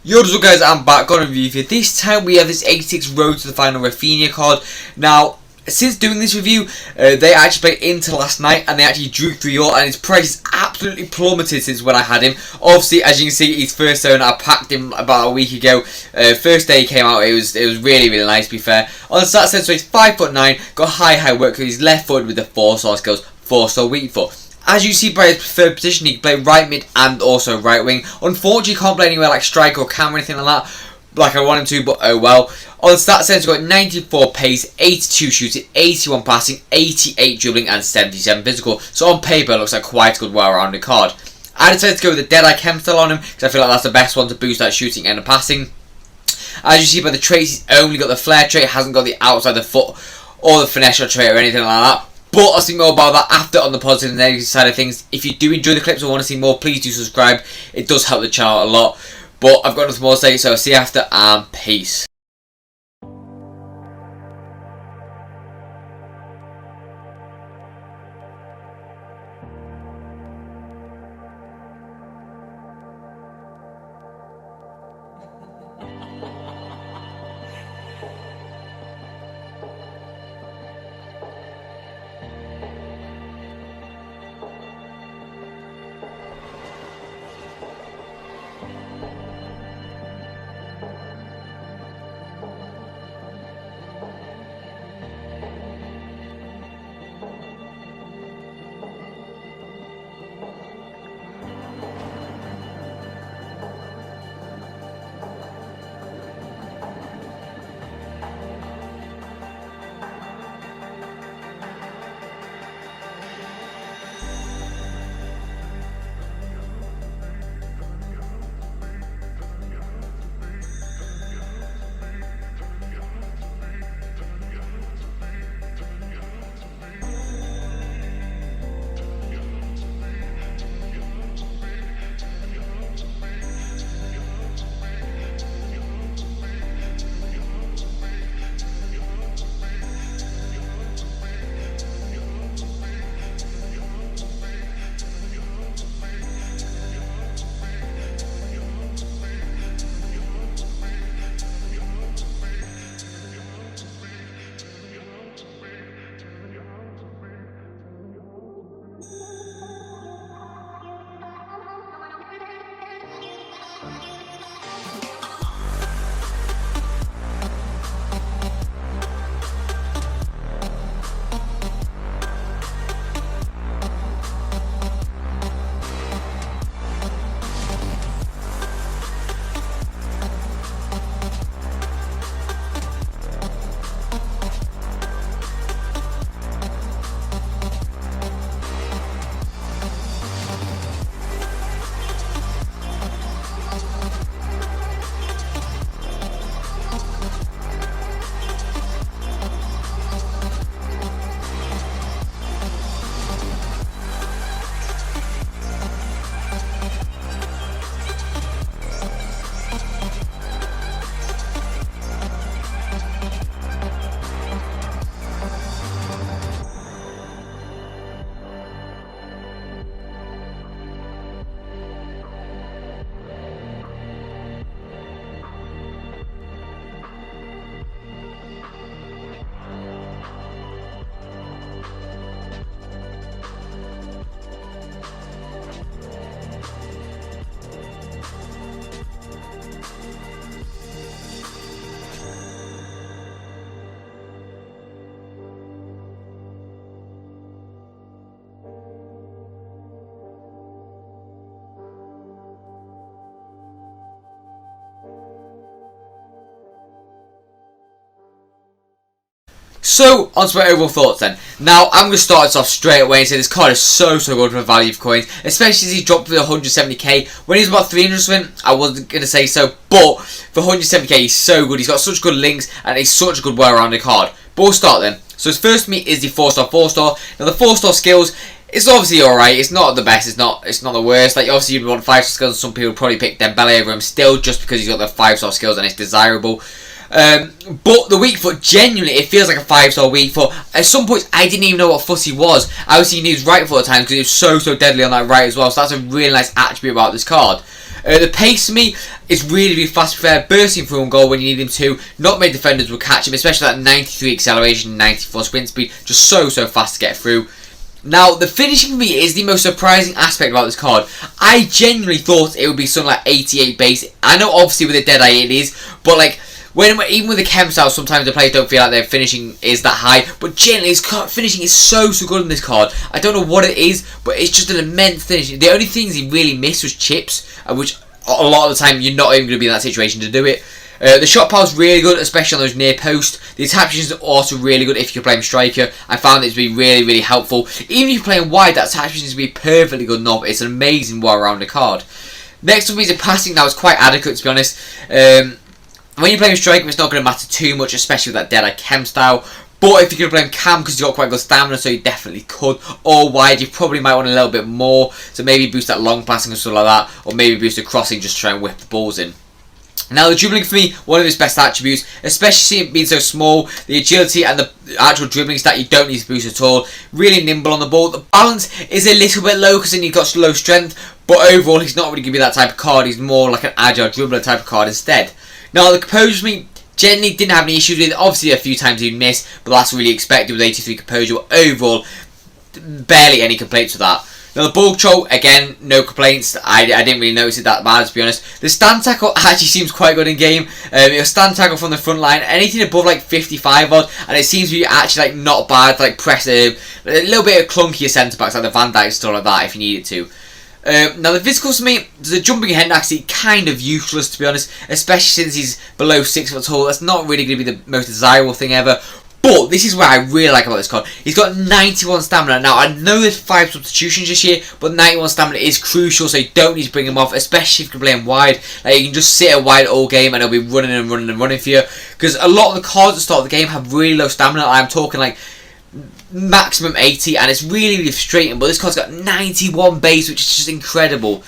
Yo, what's up guys, I'm back on a review for you. This time we have this 86 Road to the Final Raphinha card. Now, since doing this review, they actually played Inter last night and they actually drew 3-0 and his price has absolutely plummeted since when I had him. Obviously, as you can see, his first zone, I packed him about a week ago. First day he came out, it was really nice to be fair. On the stat sense, so he's 5'9", got high work, he's left footed with the 4-star skills, 4-star weak foot. As you see by his preferred position, he can play right mid and also right wing. Unfortunately, he can't play anywhere like striker or cam or anything like that, like I want him to, but oh well. On the stat sense, we've got 94 pace, 82 shooting, 81 passing, 88 dribbling and 77 physical. So on paper, it looks like quite a good well-rounded card. I decided to go with the Deadeye Chem style on him because I feel like that's the best one to boost that shooting and the passing. As you see by the traits, he's only got the flare trait, hasn't got the outside the foot or the finesse shot trait or anything like that. But I'll see more about that after on the positive and negative side of things. If you do enjoy the clips or want to see more, please do subscribe. It does help the channel a lot. But I've got nothing more to say, so I'll see you after and peace. So, on to my overall thoughts then. Now, I'm going to start this off straight away and say this card is so good for value of coins, especially as he dropped for 170k. When he was about 300 something, I wasn't going to say so, but for 170k, he's so good. He's got such good links, and he's such a good well-rounded card. But we'll start then. So, his first to me is the 4-star 4-star. Now, the 4-star skills, it's obviously alright. It's not the best, it's not the worst. Like, obviously, you'd want 5-star skills, and some people would probably pick Dembele over him still, just because he's got the 5-star skills and it's desirable. But the weak foot, genuinely, it feels like a 5-star weak foot. At some points, I didn't even know what foot he was. I was seeing his right foot at times because he was so deadly on that right as well. So that's a really nice attribute about this card. The pace for me is really fast, fair, bursting through on goal when you need him to. Not many defenders will catch him, especially that 93 acceleration, 94 sprint speed, just so fast to get through. Now, the finishing for me is the most surprising aspect about this card. I genuinely thought it would be something like 88 base. I know obviously with a Deadeye it is, but like, even with the chem style, sometimes the players don't feel like their finishing is that high. But generally, his finishing is so good in this card. I don't know what it is, but it's just an immense finish. The only things he really missed was chips, which a lot of the time you're not even going to be in that situation to do it. The shot power is really good, especially on those near post. The attack positions are also really good if you're playing striker. I found it to be really helpful. Even if you're playing wide, that attack position is going to be perfectly good enough. It's an amazing well-rounded card. Next up is the passing. Now, it's quite adequate, to be honest. When you're playing striker, it's not going to matter too much, especially with that Deadeye chem style. But if you're going to play him cam, because he's got quite good stamina, so you definitely could. Or wide, you probably might want a little bit more. So maybe boost that long passing or stuff like that. Or maybe boost the crossing just to try and whip the balls in. Now, the dribbling for me, one of his best attributes, especially being so small. The agility and the actual dribbling stat, you don't need to boost at all. Really nimble on the ball. The balance is a little bit low because then you've got low strength. But overall, he's not really going to be that type of card. He's more like an agile dribbler type of card instead. Now, the composure for me, generally didn't have any issues with it. Obviously, a few times he'd miss, but that's really expected with 83 composure. But overall, barely any complaints with that. Now, the ball control, again, no complaints. I didn't really notice it that bad, to be honest. The stand tackle actually seems quite good in game. Your stand tackle from the front line, anything above like 55 odd, and it seems to be actually like not bad, like press a little bit of clunkier centre backs like the Van Dijk stuff like that if you need it to. Now, the physicals for me, the jumping ahead actually kind of useless, to be honest, especially since he's below 6 foot tall. That's not really going to be the most desirable thing ever. But this is what I really like about this card. He's got 91 stamina. Now, I know there's 5 substitutions this year, but 91 stamina is crucial, so you don't need to bring him off, especially if you can play him wide. Like, you can just sit at wide all game and he'll be running for you. Because a lot of the cards at the start of the game have really low stamina. I'm talking like maximum 80, and it's really frustrating. But this card's got 91 base, which is just incredible.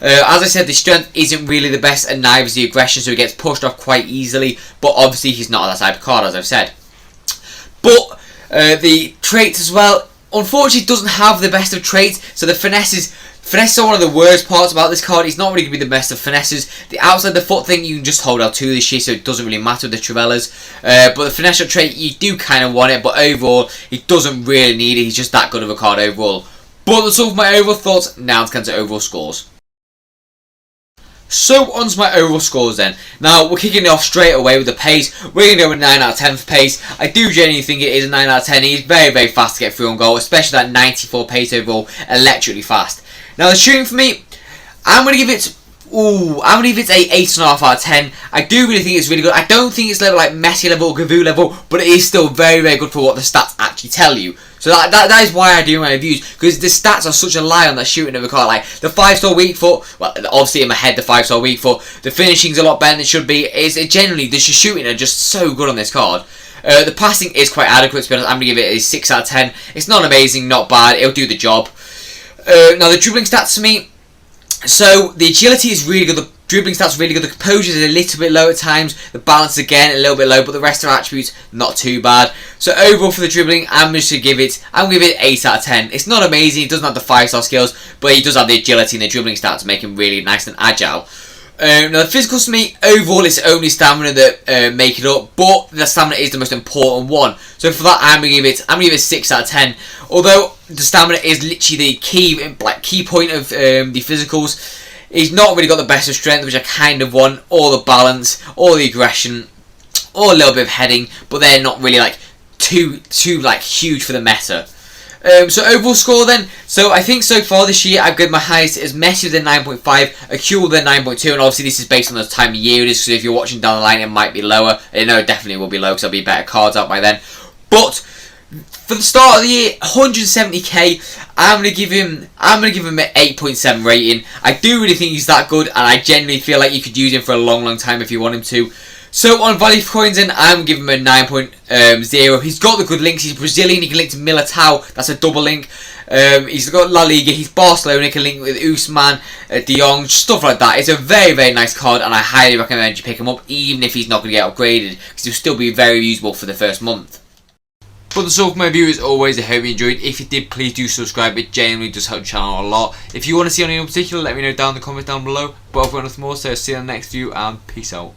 As I said, the strength isn't really the best, and neither is the aggression, so he gets pushed off quite easily. But obviously, he's not that type of card, as I've said. But the traits as well, unfortunately, doesn't have the best of traits. So the finesses are one of the worst parts about this card. He's not really going to be the best of finesses. The outside the foot thing, you can just hold L2 this year, so it doesn't really matter with the Trivellas. But the finesse trait, you do kind of want it, but overall, he doesn't really need it. He's just that good of a card overall. But that's all for my overall thoughts. Now let's get to overall scores. So, on to my overall scores then. Now, we're kicking it off straight away with the pace. We're going to go with 9 out of 10 for pace. I do genuinely think it is a 9 out of 10. He's very fast to get through on goal, especially that 94 pace overall, electrically fast. Now, the shooting for me, I'm going to give it a 8.5 out of 10. I do really think it's really good. I don't think it's level like Messi level or Gavu level, but it is still very good for what the stats actually tell you. So that is why I do my reviews, because the stats are such a lie on that shooting of a card. Like the 5-star weak foot, well, obviously in my head the 5-star weak foot. The finishing's a lot better than it should be. Generally the shooting are just so good on this card. The passing is quite adequate, to be honest. I'm going to give it a 6 out of 10. It's not amazing, not bad. It'll do the job. Now the dribbling stats for me. So the agility is really good. The dribbling stats are really good. The composure is a little bit low at times. The balance again a little bit low, but the rest of the attributes not too bad. So overall for the dribbling, I'm going to give it 8 out of 10. It's not amazing. He doesn't have the 5-star skills, but he does have the agility and the dribbling stats to make him really nice and agile. Now the physicals for me, overall it's only stamina that make it up, but the stamina is the most important one. So for that, I'm going to give it 6 out of 10. Although the stamina is literally the key point of the physicals. He's not really got the best of strength, which I kind of want, or the balance, or the aggression, or a little bit of heading, but they're not really like too like huge for the meta. So overall score then, so I think so far this year I've given my highest as Messi with a 9.5, Acul with a 9.2, and obviously this is based on the time of year it is, so if you're watching down the line it might be lower. No, it definitely will be low because there'll be better cards out by then. But for the start of the year, 170k, I'm gonna give him an 8.7 rating. I do really think he's that good, and I genuinely feel like you could use him for a long time if you want him to. So on value for coins then, I'm giving him a 9.0. He's got the good links. He's Brazilian, he can link to Militao, that's a double link. He's got La Liga, he's Barcelona, he can link with Usman, De Jong, stuff like that. It's a very nice card, and I highly recommend you pick him up, even if he's not going to get upgraded, because he'll still be very usable for the first month. But that's all for my view as always. I hope you enjoyed. If you did, please do subscribe. It genuinely does help the channel a lot. If you want to see anything in particular, let me know down in the comments down below. But I've got nothing more, so see you in the next view and peace out.